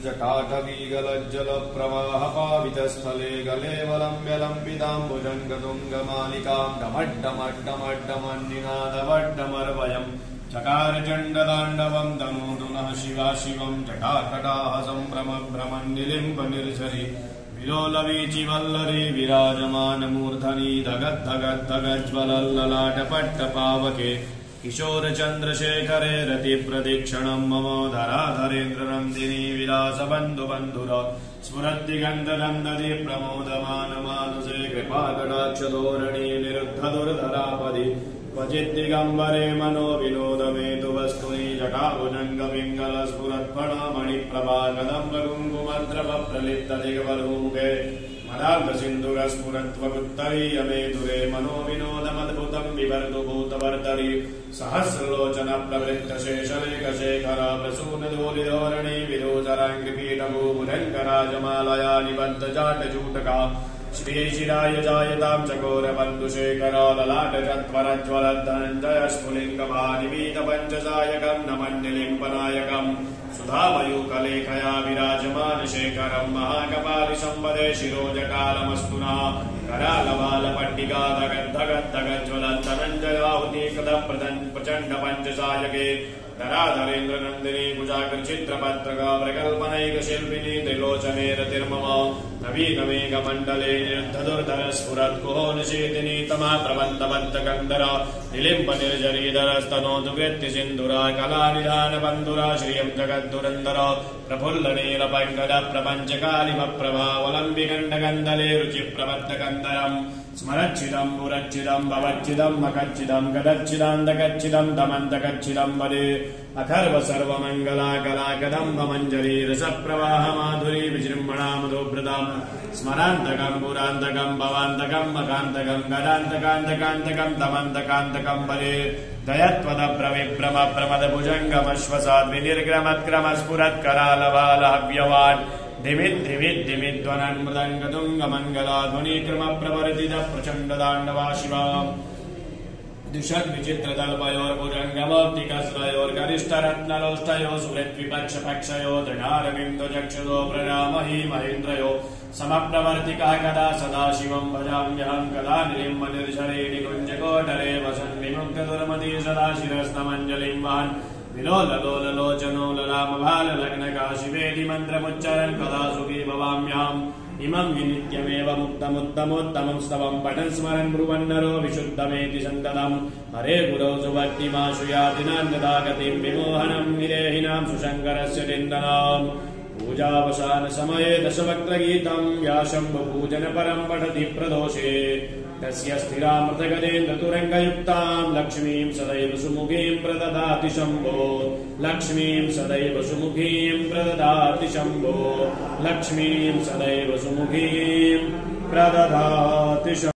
जटाटवीगलज्जलप्रवाहपावितस्थले गलेवलम्ब्यलम्बिताम्बुजङ्गतुङ्गमालिकाम् डमड्डमड्डमड्डमन्निनादवड्डमर्वयम् चकार चण्डताण्डवम् तनोतु नः शिवा शिवम् जटाकटाः सम्भ्रमभ्रमन्निलिम्ब निर्झरि विलोलवीचिवल्लरी विराजमानमूर्धनि धगद्धगद्धगज्ज्वलल्ललाटपट्टपावके किशोरचन्द्रशेखरे रतिप्रदीक्षणम् मम धराधरेन्द्रनन्दिनी विलासबन्धुबन्धुर स्फुरद्दिगन्धनन्दति प्रमोदमानमानसे कृपाकटाक्षधोरणी निरुद्धदुर्धरापदि क्वचिद्दिगम्बरे मनो विनोदमेतु वस्तुनि जटाभुजङ्गपिङ्गलस्फुरत्फणामणिप्रभागदम्बकुङ्कुमद्रवप्रलिप्तदिगवरूपे मदार्धसिन्धुरस्फुरत्वगुत्तरीयमेतुरे मनोविनोदमद्भुतम् बिभर्तु भूतवर्तरि सहस्रलोचनप्रवृत्तशेषलेखशेखरा प्रसूनधूलिधोरणी विलोचराङ्गिपीठभूमुरङ्गराजमालया निबद्धजाटजूटका श्रीशिराय जायताम् चकोरबन्धुशेखरा ललाटचत्वरज्वलद्धनञ्जय स्फुलिङ्गभानिवीतपञ्चसायकम् नमन्निलिम्बनायकम् सुधामयूखलेखया विराजमानशेखरम् महाकपालिसम्पदे शिरोजटालमस्तुना करालबालपट्टिका धगद्धगद्धगज्ज्वलद्धनञ्जयाहुतीकृतप्रचण्डपञ्चसायके धराधरेन्द्रनन्दिनी कुजाकृचित्रपत्रका प्रकल्पनैकशिल्पिनी त्रिलोचने रतिर्मम नवीनमेघमण्डले निरुद्धदुर्धरस्फुरत्कुहो निषेदिनी तमा प्रबन्धबद्धकन्दरा निलिम्ब निर्झरीधरस्तनोतु वृत्तिसिन्धुरा कलानिधानबन्धुरा श्रियम् जगद्धुरन्दरा प्रफुल्लनीलपङ्कज प्रपञ्चकालिमप्रभावलम्बिगण्डकन्दले रुचिप्रबद्धकन्दरम् स्मरच्छिदम् पुरच्छिदम् भवच्छिदम् मकच्छिदम् गदच्छिदान्दकच्छिदम् दमन्तकच्छिदम् वदे अथर्व सर्वमङ्गला कलाकदम्बमञ्जरी रसप्रवाहमाधुरी विजृम्भणा मधुभृताम् स्मरान्तकम् पुरान्तकम् भवान्तकम् मकान्तकम् गदान्तकान्तकान्तकम् दमन्तकान्तकम् वदे दयत्वदप्रविभ्रम प्रमदभुजङ्गमश्वसाद्विनिर्ग्रमत्क्रमस्फुरत्करालबालहव्यवान् धिमिद्धिमिद्धिमिद्वनन्मृदङ्गतुङ्गमङ्गलाध्वनिक्रमप्रवर्तित प्रचण्डताण्डवा शिवा द्विषद्विचित्रतल्पयोर्भुजङ्गमोक्तिकस्रयोर्गरिष्ठरत्नलोष्टयो सुहृद्विपक्षपक्षयो दृढारविन्दुचक्षुषो प्रजामहि महेन्द्रयो समप्रवर्तिकः कदा सदाशिवम् भजाम्यहम् कदा निलिम्ब निर्झरे निकुञ्जकोटरे वसन्निमुक्तदुर्मती सदा शिरस्तमञ्जलिम् वहन् विलोललोललोचनो ललामभाललग्नका शिवेति मन्त्रमुच्चरन् कदा सुखी भवाम्यहम् इमम् विनित्यमेव मुक्तमुत्तमोत्तमम् स्तवम् पठन् स्मरन् ब्रुवन्नरो विशुद्धमेति सन्ततम् हरे गुरौ सुभक्तिमाशु याति नान्यथा गतिम् विमोहनम् विदेहिनाम् सुशङ्करस्य चिन्तनाम् पूजावसानसमये दशवक्त्रगीतम् या शम्भुपूजनपरम् पठति प्रदोषे तस्य स्थिरामृतगजेन्द्रतुरङ्गयुक्ताम् लक्ष्मीम् सदैव सुमुखीम् प्रददाति शम्भो लक्ष्मीम् सदैव सुमुखीम् प्रददाति शम्भो लक्ष्मीम् सदैव सुमुखीम् प्रददाति शम्भो।